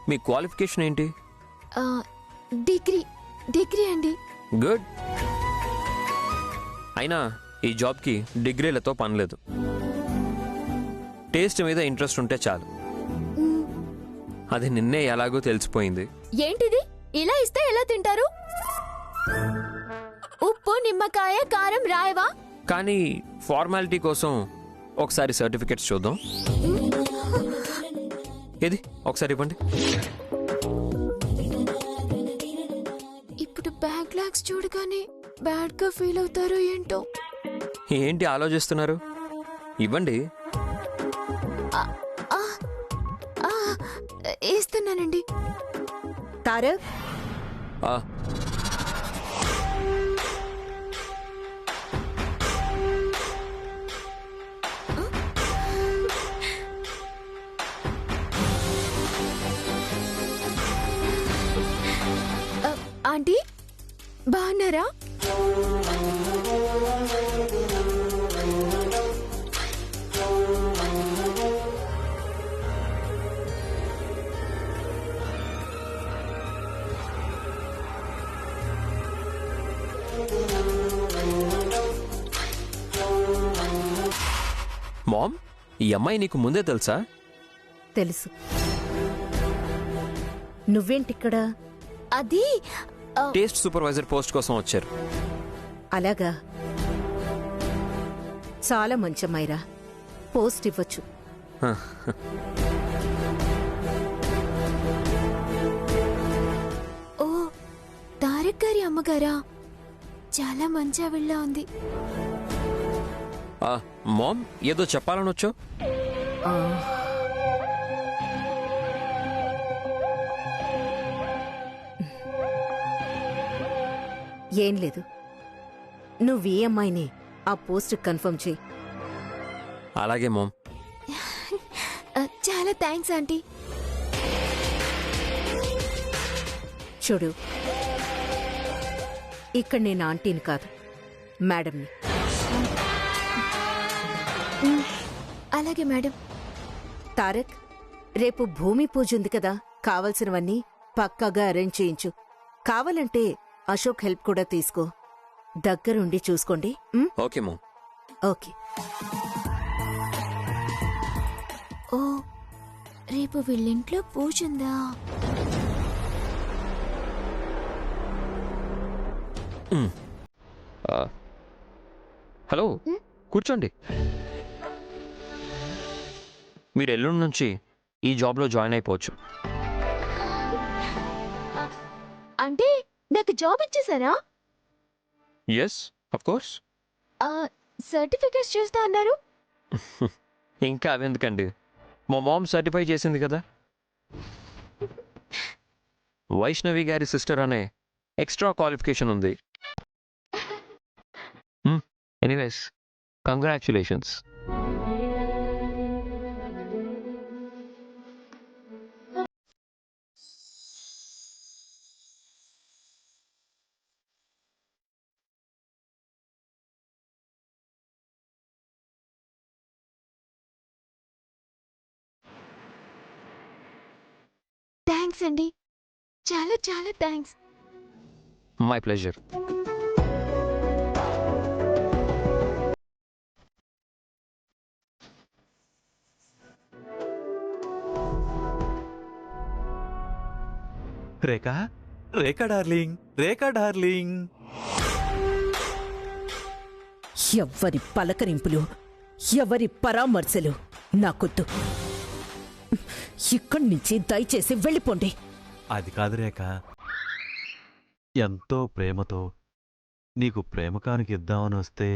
మీ qualification ఏంటి? Degree అండి. Good. అయినా ఈ జాబ్కి డిగ్రీలతో పనిలేదు. టేస్ట్ మీద ఇంట్రెస్ట్ ఉంటే చాలు. అది నిన్నే ఎలాగో తెలిసిపోయింది. ఏంటిది? ఇలా ఇస్తే ఎలా తింటారు? ఉప్పు, నిమ్మకాయ, కారం రాయవా? కానీ ఫార్మాలిటీ కోసం ఒకసారి సర్టిఫికెట్స్ చూద్దాం. ఏది ఒకసారి ఇవ్వండి. ఇప్పుడు బ్యాక్లాగ్స్ చూడగానే బ్యాడ్ గా ఫీల్ అవుతారో ఏంటో. ఏంటి ఆలోచిస్తున్నారు? ఇవ్వండి. వేస్తున్నానండి. తారక్, ఆ, ఆంటీ బాగున్నారా? మామ్, ఈ అమ్మాయి నీకు ముందే తెలుసా? తెలుసు. నువ్వేంటిక్కడ? అది టేస్ట్ సూపర్వైజర్ పోస్ట్ కోసం వచ్చారు. అలాగా, చాలా మంచి అమ్మాయిరా. పోస్ట్ ఇవ్వచ్చు. ఓ, తారక్ గారి అమ్మగారా? చాలా మంచి ఆవిళ్ళ ఉంది. మామ్, ఏదో చెప్పాలనొచ్చు. ఆ, ఏం లేదు. నువ్వు ఈ అమ్మాయిని ఆ పోస్ట్ కన్ఫర్మ్ చేయి. అలాగే మామ్. చాలా థ్యాంక్స్ ఆంటీ. చూడు, ఇక్కడ నేను ఆంటీని కాదు, మేడంని. అలాగే మేడం. తారక్, రేపు భూమి పూజ ఉంది కదా, కావలసినవన్నీ పక్కాగా అరేంజ్ చేయించు. కావాలంటే అశోక్ హెల్ప్ కూడా తీసుకో. దగ్గరుండి చూసుకోండి. Okay ma'am. ఓకే. ఓ, రేపు వీళ్ళింట్లో పూజ ఉందా? హలో, కూర్చోండి. మీరు ఎల్లుండి నుంచి ఈ జాబ్లో జాయిన్ అయిపోవచ్చు. అంటే నాకు జాబ్ ఇచ్చేసారా? Yes, of course. సర్టిఫికేట్స్ చూస్తా అన్నారు. ఇంకా అవెందుకండి, మా మామ్ సర్టిఫై చేసింది కదా. వైష్ణవి గారి సిస్టర్ అనే ఎక్స్ట్రా క్వాలిఫికేషన్ ఉంది. Anyways, congratulations. థ్యాంక్స్ అండి, చాలా చాలా thanks. My pleasure. Rekha, Rekha darling, Rekha darling. ఎవ్వరి పలకరింపులు, ఎవరి పరామర్శలు నాకొద్దు. ఇక్కడి నుంచి దయచేసి వెళ్ళిపోండి. అది కాదు రేఖ, ఎంతో ప్రేమతో నీకు ప్రేమ కానుక ఇద్దామని వస్తే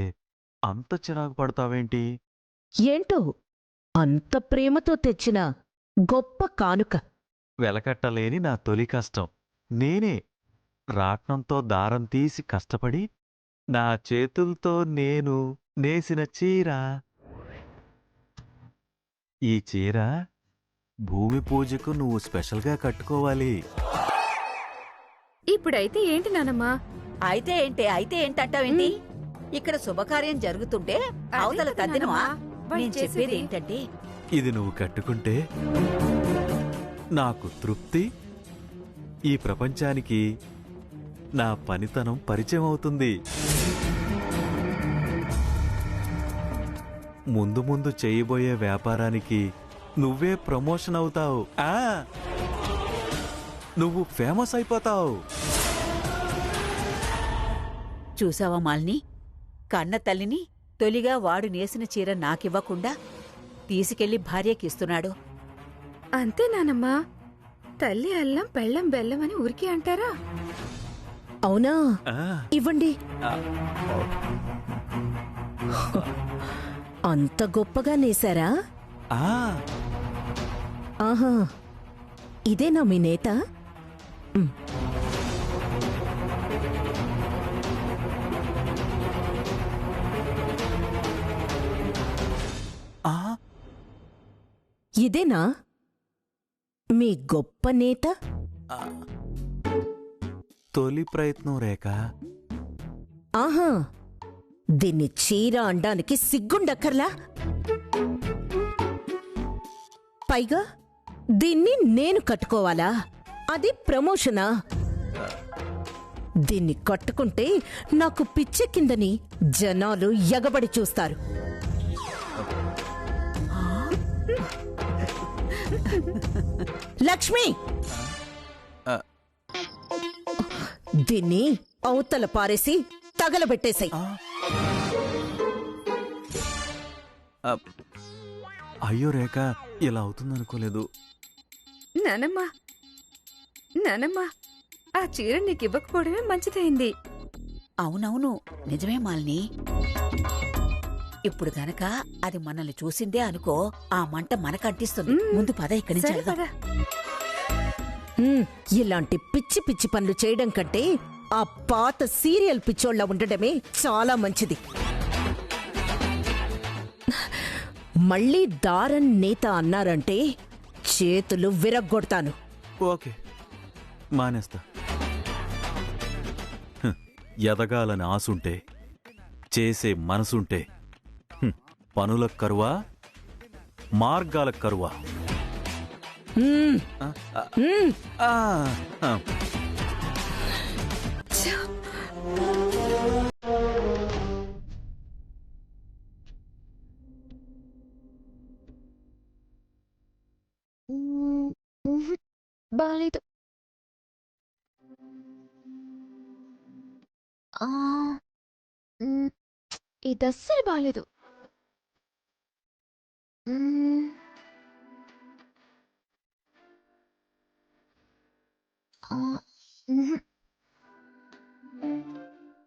అంత చిరాకు పడతావేంటి? ఏంటో అంత ప్రేమతో తెచ్చిన గొప్ప కానుక. వెలకట్టలేని నా తొలి కష్టం నేనే రాట్నంతో దారం తీసి కష్టపడి నా చేతులతో నేను నేసిన చీర. ఈ చీర భూమి పూజకు నువ్వు స్పెషల్గా కట్టుకోవాలి. ఇప్పుడైతే ఏంటి నానమ్మా? అయితే ఏంటంటావేంటి? ఇక్కడ శుభకార్యం జరుగుతుంటే అవతల తద్దినమా? నేను చెప్పేది ఏంటంటే, ఇది నువ్వు కట్టుకుంటే నాకు తృప్తి, ఈ ప్రపంచానికి నా పనితనం పరిచయం అవుతుంది. ముందు ముందు చేయబోయే వ్యాపారానికి నువ్వే ప్రమోషన్ అవుతావు. నువ్వు ఫేమస్ అయిపోతావు. చూసావా మాలిని, కన్న తల్లిని తొలిగా వాడు నేసిన చీర నాకివ్వకుండా తీసుకెళ్లి భార్యకిస్తున్నాడు. అంతే నానమ్మా. తల్లి అల్లం పెళ్ళం బెల్లం అని ఊరికే అంటారా? అవునా? ఆ, ఇవ్వండి. ఆ, అంత గొప్పగా నేశారా? ఆ, ఆహా, ఇదేనా మీ నేత? ఉమ్. ఆ, ఇదేనా మీ గొప్ప నేత? తొలి ప్రయత్నం రేఖ. ఆహా, దీన్ని చీర అనడానికి సిగ్గుండక్కర్లా? పైగా దీన్ని నేను కట్టుకోవాలా? అది ప్రమోషనా? దీన్ని కట్టుకుంటే నాకు పిచ్చెక్కిందని జనాలు ఎగబడి చూస్తారు. లక్ష్మి, ఆ, దీన్ని అవతల పారేసి తగలబెట్టేశాయి. ఆ. ఆ, అయ్యో రేఖ, ఇలా అవుతుందనుకోలేదు. నానమ్మా, నానమ్మా, ఆ చీర నీకివ్వకపోవడమే మంచిదైంది. అవునవును, నిజమే మాలిని. ఇప్పుడు గనక అది మనల్ని చూసిందే అనుకో, ఆ మంట మనకంటిస్తుంది. ముందు పద ఇక్కడి నుంచి సరే వెళ్దాం. పద. ఇలాంటి పిచ్చి పిచ్చి పనులు చేయడం కంటే ఆ పాత సీరియల్ పిచ్చోళ్ళ ఉండడమే చాలా మంచిది. మళ్ళీ దారన్ నేత అన్నారంటే చేతులు విరగ్గొడతాను. ఓకే, మానేస్తా. హ్, ఎదగాలని ఆసుంటే, చేసే మనసుంటే పనులకు కరువా, మార్గాలకు కరువా. ఆ, ఆ, ఆ. బాలేదు. ఇది అస్సలు బాలేదు.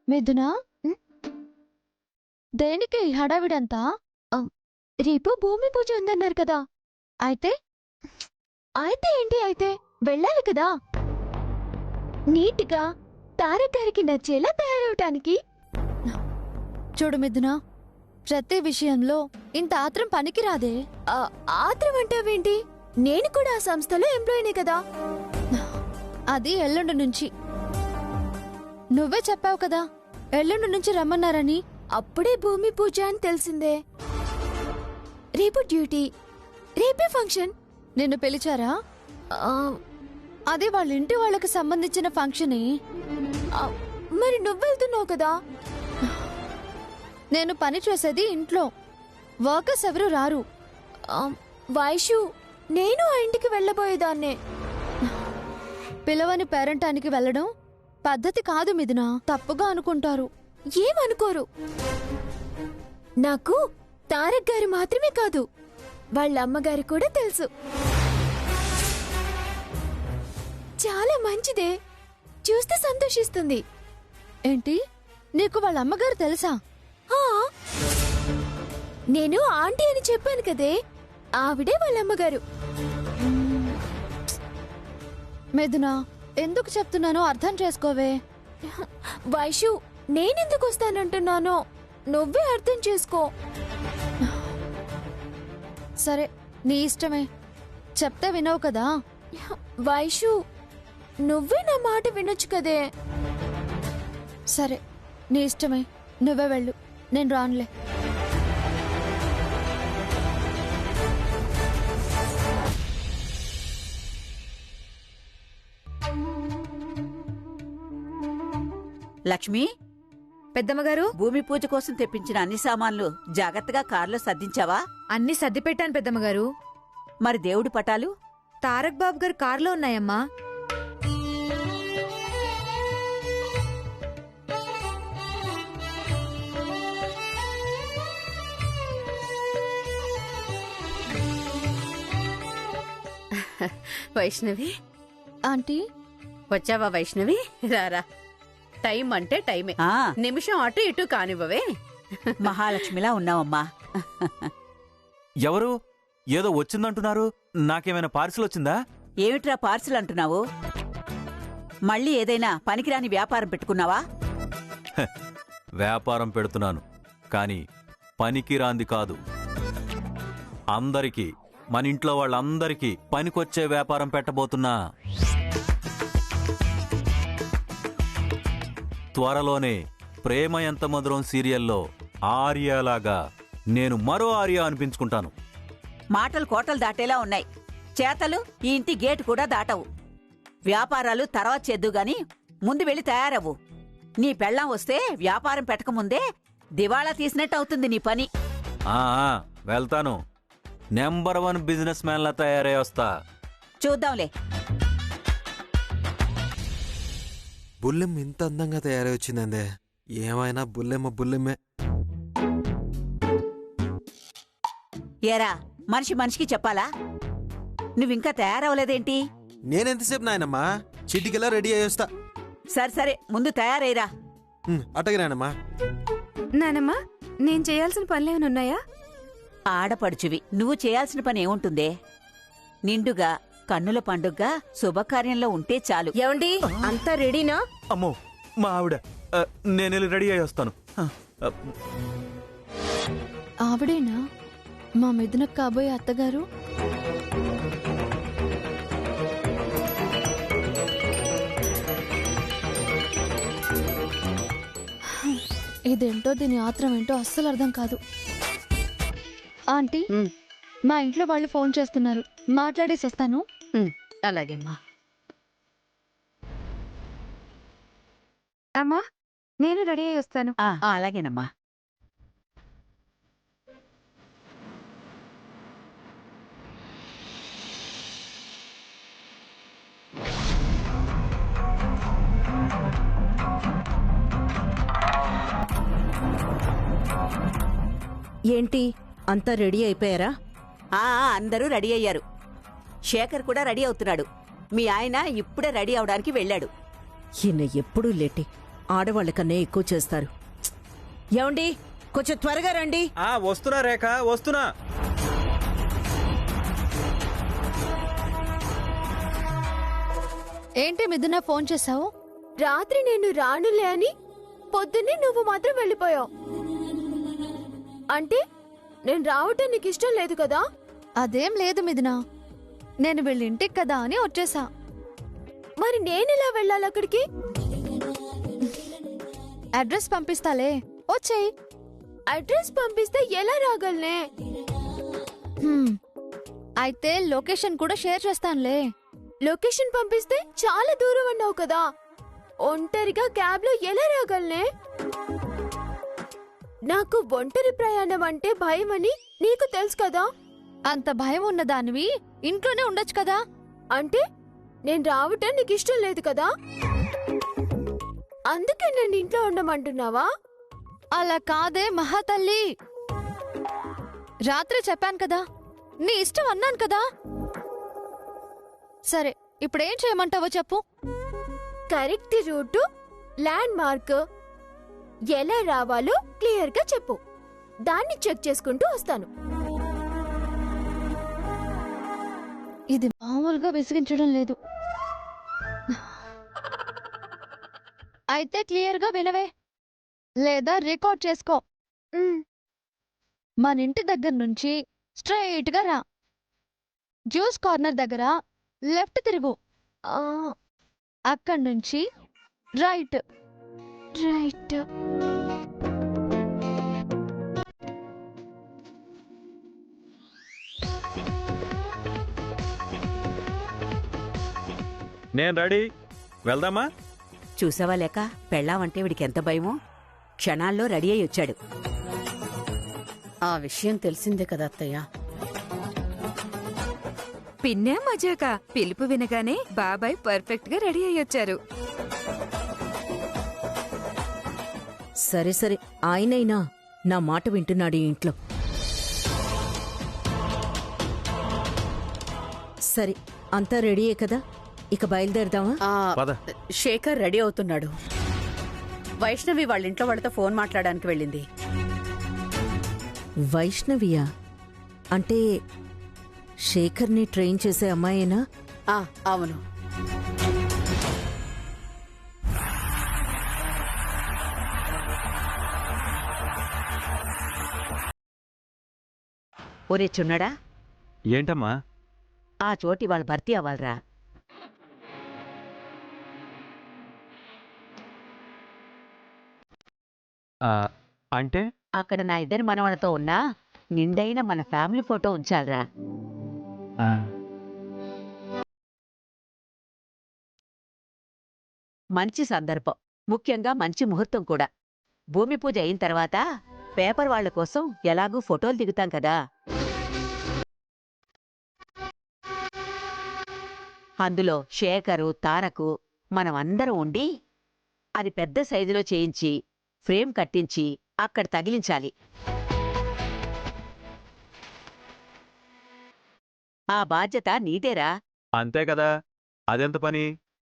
మిథునా, దేనికి ఈ హడావిడంతా? రేపు భూమి పూజ ఉందన్నారు కదా. అయితే అయితే ఏంటి? అయితే వెళ్ళాలి కదా, నీట్గా తారక్ గారికి నచ్చేలా తయారవటానికి. చూడు మిథునా, ప్రతి విషయంలో ఇంత ఆత్రం పనికిరాదే. ఆత్రం అంటావేంటి? నేను కూడా ఆ సంస్థలో ఎంప్లాయీనే కదా. అది ఎల్లుండి నుంచి. నువ్వే చెప్పావు కదా ఎల్లుండి నుంచి రమ్మన్నారని. అప్పుడే భూమి పూజ అని తెలిసిందే. రేపు డ్యూటీ, రేపే ఫంక్షన్. నిన్ను పిలిచారా? అది వాళ్ళ ఇంటి వాళ్ళకి సంబంధించిన ఫంక్షనే. మరి నువ్వెళ్తున్నావు కదా. నేను పని చేసేది ఇంట్లో, వర్కర్స్ ఎవరు రారు. వైషు, నేను ఆ ఇంటికి వెళ్ళబోయేదాన్నే. పిలవని పేరంటానికి వెళ్ళడం పద్ధతి కాదు మిథునా, తప్పుగా అనుకుంటారు. ఏమనుకోరు. నాకు తారక్ గారు మాత్రమే కాదు, వాళ్ళ అమ్మగారు కూడా తెలుసు. చాలా మంచిదే, చూస్తే సంతోషిస్తుంది. ఏంటి, నీకు వాళ్ళ అమ్మగారు తెలుసా? నేను ఆంటీ అని చెప్పాను కదే, ఆవిడే వాళ్ళ అమ్మగారు. మిథునా, ఎందుకు చెప్తున్నానో అర్థం చేసుకోవే. వైషు, నేనెందుకు వస్తానంటున్నానో నువ్వే అర్థం చేసుకో. సరే, నీ ఇష్టమే, చెప్తే వినవు కదా. వైషు, నువ్వే నా మాట వినొచ్చు కదే. సరే, నీ ఇష్టమే, నువ్వే వెళ్ళు, నేను రానులే. లక్ష్మి, పెద్దమ్మగారు, భూమి పూజ కోసం తెప్పించిన అన్ని సామాన్లు జాగ్రత్తగా కారులో సర్దించావా? అన్ని సర్ది పెట్టాను పెద్దమ్మగారు. మరి దేవుడి పటాలు? తారక్ బాబు గారు కారులో ఉన్నాయమ్మా. వైష్ణవి, ఆంటీ, వచ్చావా వైష్ణవి? రారా, టైం అంటే టైమే. ఆ నిమిషం అటు ఇటు కానివ్వవే. మహాలక్ష్మిలా ఉన్నావమ్మా. ఎవరు ఏదో వచ్చిందంటున్నారు? నాకేమైనా పార్సిల్ వచ్చిందా? ఏమిట్రా పార్సిల్ అంటున్నావు? మళ్ళీ ఏదైనా పనికిరాని వ్యాపారం పెట్టుకున్నావా? వ్యాపారం పెడుతున్నాను, కాని పనికిరాంది కాదు. అందరికీ, మన ఇంట్లో వాళ్ళందరికీ పనికొచ్చే వ్యాపారం పెట్టబోతున్నా. త్వరలోనే ప్రేమ ఎంత మధురం సీరియల్లో ఆర్యలాగా నేను మరో ఆర్య అనిపించుకుంటాను. మాటలు కోటలు దాటేలా ఉన్నాయి, చేతలు ఈ ఇంటి గేటు కూడా దాటవు. వ్యాపారాలు తర్వాత చేద్దుగాని ముందు వెళ్ళి తయారవ్వు. నీ పెళ్ళాం వస్తే వ్యాపారం పెట్టకముందే దివాళా తీసినట్టు అవుతుంది నీ పని. ఆ వెళ్తాను. నెంబర్ 1 బిజినెస్ మ్యాన్లా తయారై వస్తా. చూద్దాంలే. బుల్లెమ్మ ఇంత అందంగా తయారై వచ్చిందందే. ఏమైనా బుల్లెమ్మే. ఏరా, మనిషి మనిషికి చెప్పాలా? నువ్వింకా తయారవలేదేంటి? నేనెంతసేపు నాయనమ్మా, చిటికెలా రెడీ అయ్యేస్తా. సరే ముందు తయారైరా. అటగి నాయనమ్మా. నానమ్మా, నేను చేయాల్సిన పనులేమనున్నాయా? ఆడపడుచువి, నువ్వు చేయాల్సిన పని ఏముంటుందే? నిండుగా కన్నుల పండుగగా శుభకార్యంలో ఉంటే చాలు. ఏమండి, అంతా రెడీనా? అమ్మో, మా ఆవిడ. నేను రెడీ అయ్యి వస్తాను. ఆవిడేనా మా మిథునకు కాబోయే అత్తగారు? ఇదేంటో, దీని ఆత్రం ఏంటో అస్సలు అర్థం కాదు. ఆంటీ, మా ఇంట్లో వాళ్ళు ఫోన్ చేస్తున్నారు, మాట్లాడేసి వస్తాను. అలాగేమ్మా. అమ్మా, నేను రెడీ అయ్యి వస్తాను. అలాగేనమ్మా. ఏంటి, అంతా రెడీ అయిపోయారా? అందరూ రెడీ అయ్యారు. శేఖర్ కూడా రెడీ అవుతున్నాడు. మీ ఆయన ఇప్పుడే రెడీ అవడానికి వెళ్ళాడు. ఈయన ఎప్పుడూ లేటే, ఆడవాళ్ళకన్నా ఎక్కువ చేస్తారు. ఏమండి, కొంచెం త్వరగా రండి. వస్తున్నా రేఖ, వస్తున్నా. ఏంటి మిథున, ఫోన్ చేసావు? రాత్రి నేను రానులే అని పొద్దున్నే నువ్వు మాత్రం వెళ్ళిపోయావు. అంటే నేను రావటం నీకు ఇష్టం లేదు కదా? అదేం లేదు మిథున, నేను వీళ్ళింటికి కదా అని వచ్చేసా. మరి నేనెలా వెళ్ళాలి అక్కడికి? అడ్రస్ పంపిస్తాలే, వచ్చేయ్. అడ్రస్ పంపిస్తే ఎలా రాగలనే? అయితే లొకేషన్ కూడా షేర్ చేస్తానులే. లొకేషన్ పంపిస్తే చాలా దూరం అన్నావు కదా, ఒంటరిగా క్యాబ్ లో ఎలా రాగలనే? నాకు ఒంటరి ప్రయాణం అంటే భయమని నీకు తెలుసు కదా. అంత భయం ఉన్నదానివి ఇంట్లోనే ఉండొచ్చు కదా. అంటే నేను రావటం నీకు ఇష్టం లేదు కదా, అందుకే నన్ను ఇంట్లో ఉండమంటున్నావా? అలా కాదే మహాతల్లి, రాత్రి చెప్పాను కదా, నీ ఇష్టం అన్నాను కదా. సరే, ఇప్పుడేం చేయమంటావో చెప్పు. కరెక్ట్ రూటు, ల్యాండ్ మార్క్, ఎలా రావాలో క్లియర్ గా చెప్పు. దాన్ని చెక్ చేసుకుంటూ వస్తాను. ఇది మామూలుగా విసిగించడం లేదు. అయితే క్లియర్ గా వినవే, లేదా రికార్డ్ చేసుకో. మన ఇంటి దగ్గర నుంచి స్ట్రైట్ గా రా. జ్యూస్ కార్నర్ దగ్గర లెఫ్ట్ తిరుగు. అక్కడి నుంచి రైట్. నేను రెడీ. వెళ్దామా? చూసావా లేక పెళ్ళామంటే వీడికి ఎంత భయమో. క్షణాల్లో రెడీ అయి వచ్చాడు. ఆ విషయం తెలిసిందే కదా అత్తయ్య. పిన్నే మజాక పిలుపు వినగానే బాబాయ్ పర్ఫెక్ట్ గా రెడీ అయ్యొచ్చారు. సరే సరే, ఆయనైనా నా మాట వింటున్నాడు ఈ ఇంట్లో. సరే, అంతా రెడీయే కదా, ఇక బయలుదేరదామా? పద. శేఖర్ రెడీ అవుతున్నాడు. వైష్ణవి వాళ్ళ ఇంట్లో వాళ్ళతో ఫోన్ మాట్లాడడానికి వెళ్ళింది. వైష్ణవియా? అంటే శేఖర్ని ట్రైన్ చేసే అమ్మాయేనా? అవును. ఒరే చున్నడా, ఏంటమ్మా? ఆ చోటి వాళ్ళ భర్తీ అవ్వాలరా. అంటే అక్కడ నా ఇద్దరి మనవలతో ఉన్నా నిండైన మన ఫ్యామిలీ ఫోటో ఉంచాలరా. మంచి సందర్భం, ముఖ్యంగా మంచి ముహూర్తం కూడా. భూమి పూజ అయిన తర్వాత పేపర్ వాళ్ల కోసం ఎలాగూ ఫోటోలు దిగుతాం కదా. అందులో శేఖరు, తారకు మనం అందరం ఉండి అది పెద్ద సైజులో చేయించి ఫ్రేమ్ కట్టించి అక్కడ తగిలించాలి. ఆ బాధ్యత నీదేరా. అంతే కదా, అదెంత పని,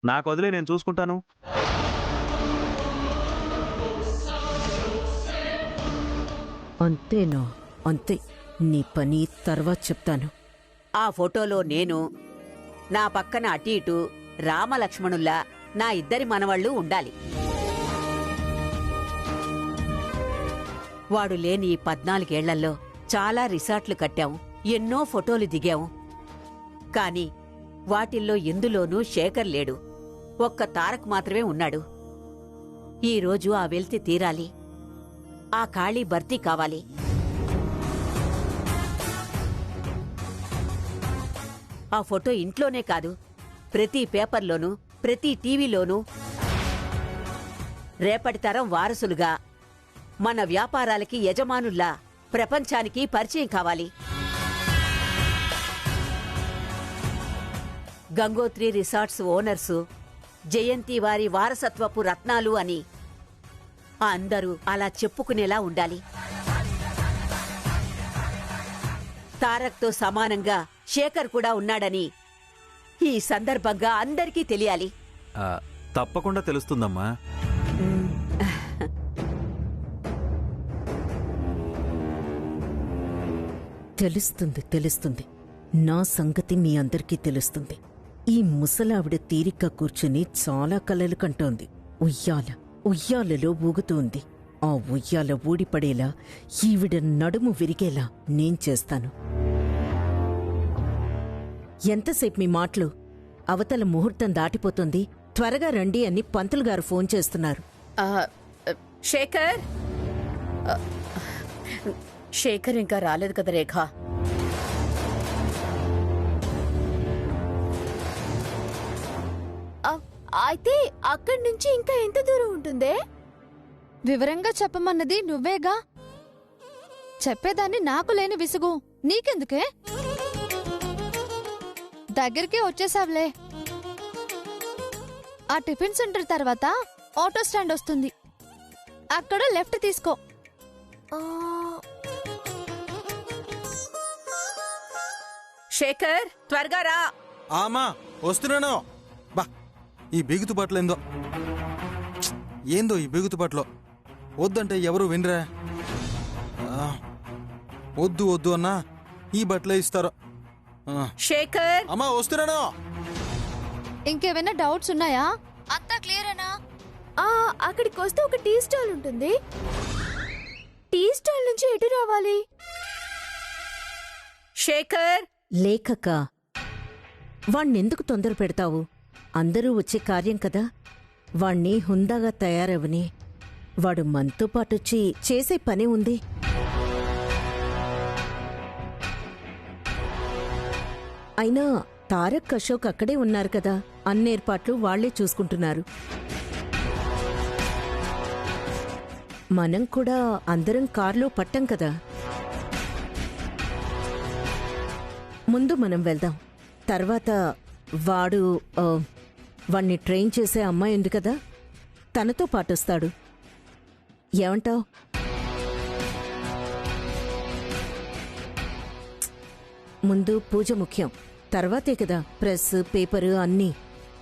నాకు వదిలే, నేను చూసుకుంటాను. అంతేనా? అంతే, నీ పని తర్వాత చెప్తాను. ఆ ఫోటోలో నేను, నా పక్కన అటు ఇటు రామలక్ష్మణుల్లా నా ఇద్దరి మనవళ్ళు ఉండాలి. వాడు లేని 14 ఏళ్లలో చాలా రిసార్ట్లు కట్టాం, ఎన్నో ఫోటోలు దిగాం. కాని వాటిల్లో ఎందులోనూ శేఖర్ లేడు. ఒక్క తారక్ మాత్రమే ఉన్నాడు. ఈరోజు ఆ వెల్తి తీరాలి, ఆ ఖాళీ భర్తీ కావాలి. ఆ ఫోటో ఇంట్లోనే కాదు, ప్రతి పేపర్లోనూ, ప్రతి టీవీలోనూ రేపటి తరం వారసులుగా మన వ్యాపారాలకి యజమానుల్లా ప్రపంచానికి పరిచయం కావాలి. గంగోత్రి రిసార్ట్స్ ఓనర్సు జయంతి వారి వారసత్వపు రత్నాలు అని అందరూ అలా చెప్పుకునేలా ఉండాలి. తారక్తో సమానంగా శేఖర్ కూడా ఉన్నాడని ఈ సందర్భంగా అందరికీ తెలియాలి. తప్పకుండా తెలుస్తుందమ్మా. తెలుస్తుంది, తెలుస్తుంది. నా సంగతి మీ అందరికీ తెలుస్తుంది. ఈ ముసలావిడ తీరిగ్గా కూర్చుని చాలా కలలు కంటోంది. ఉయ్యాల, ఉయ్యాలలో ఊగుతూ ఉంది. ఆ ఉయ్యాల ఊడిపడేలా, ఈవిడ నడుము విరిగేలా నేను చేస్తాను. ఎంతసేపు మీ మాటలు? అవతల ముహూర్తం దాటిపోతుంది, త్వరగా రండి అని పంతులు గారు ఫోన్ చేస్తున్నారు. శేఖర్ శేఖర్ ఇంకా రాలేదు కదా రేఖ. అయితే అక్కడి నుంచి ఇంకా ఎంత దూరం ఉంటుందే? వివరంగా చెప్పమన్నది నువ్వేగా. చెప్పేదాన్ని నాకు లేని విసుగు నీకెందుకే? దగ్గరికే వచ్చేసావులే. ఆ టిఫిన్ సెంటర్ తర్వాత ఆటో స్టాండ్ వస్తుంది, అక్కడ లెఫ్ట్ తీసుకో. శేఖర్, త్వరగా రా. ఆమా వస్తున్నాను. బా, ఈ బిగుతుబాట్లు ఏందో ఈ బిగుతుబాట్లో. వద్దంటే ఎవరు వినరా. వద్దు వద్దు అన్నా ఈ బట్టలే ఇస్తారు. శేఖర్, అమ్మా వస్తున్నాను. ఇంకేమైనా డౌట్స్ ఉన్నాయా? అంతా క్లియరేనా? అక్కడికి వస్తే ఒక టీ స్టాల్ ఉంటుంది. టీ స్టాల్ నుంచి ఎటు రావాలి? శేఖర్. లేఖక్క, వాణ్ణెందుకు తొందర పెడతావు? అందరూ వచ్చే కార్యం కదా. వాణ్ణి హుందాగా తయారవని. వాడు మనతో పాటొచ్చి చేసే పని ఉంది. అయినా తారక్ అశోక్ అక్కడే ఉన్నారు కదా, అన్నేర్పాట్లు వాళ్లే చూసుకుంటున్నారు. మనం కూడా అందరం కార్లో పట్టం కదా. ముందు మనం వెళ్దాం. తర్వాత వాణ్ణి ట్రైన్ చేసే అమ్మాయి ఉంది కదా, తనతో పాటొస్తాడు. ఏమంటావ్? ముందు పూజ ముఖ్యం, తర్వాతే కదా ప్రెస్ పేపరు అన్నీ.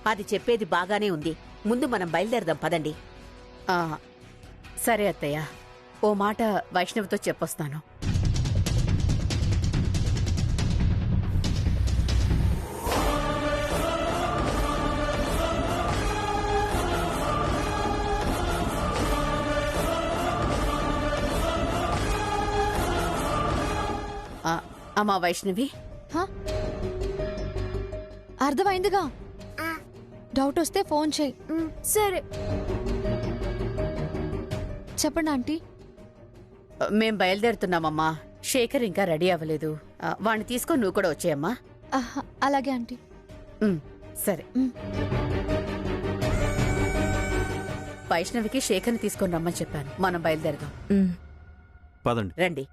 అది చెప్పేది బాగానే ఉంది. ముందు మనం బయలుదేరదాం పదండి. ఆ, సరే అత్తయ్య, ఓ మాట వైష్ణవితో చెప్పొస్తాను. అమ్మా వైష్ణవి, హా? అర్థమైందిగా. డౌట్ వస్తే ఫోన్ చేయి. సరే చెప్పండి ఆంటీ. మేం బయలుదేరుతున్నామమ్మా. శేఖర్ ఇంకా రెడీ అవ్వలేదు. వాణ్ణి తీసుకొని నువ్వు కూడా వచ్చేయమ్మా. అలాగే ఆంటీ. సరే. వైష్ణవికి శేఖర్ని తీసుకొని రమ్మని చెప్పాను. మనం బయలుదేరదాం. పదండి. రండి.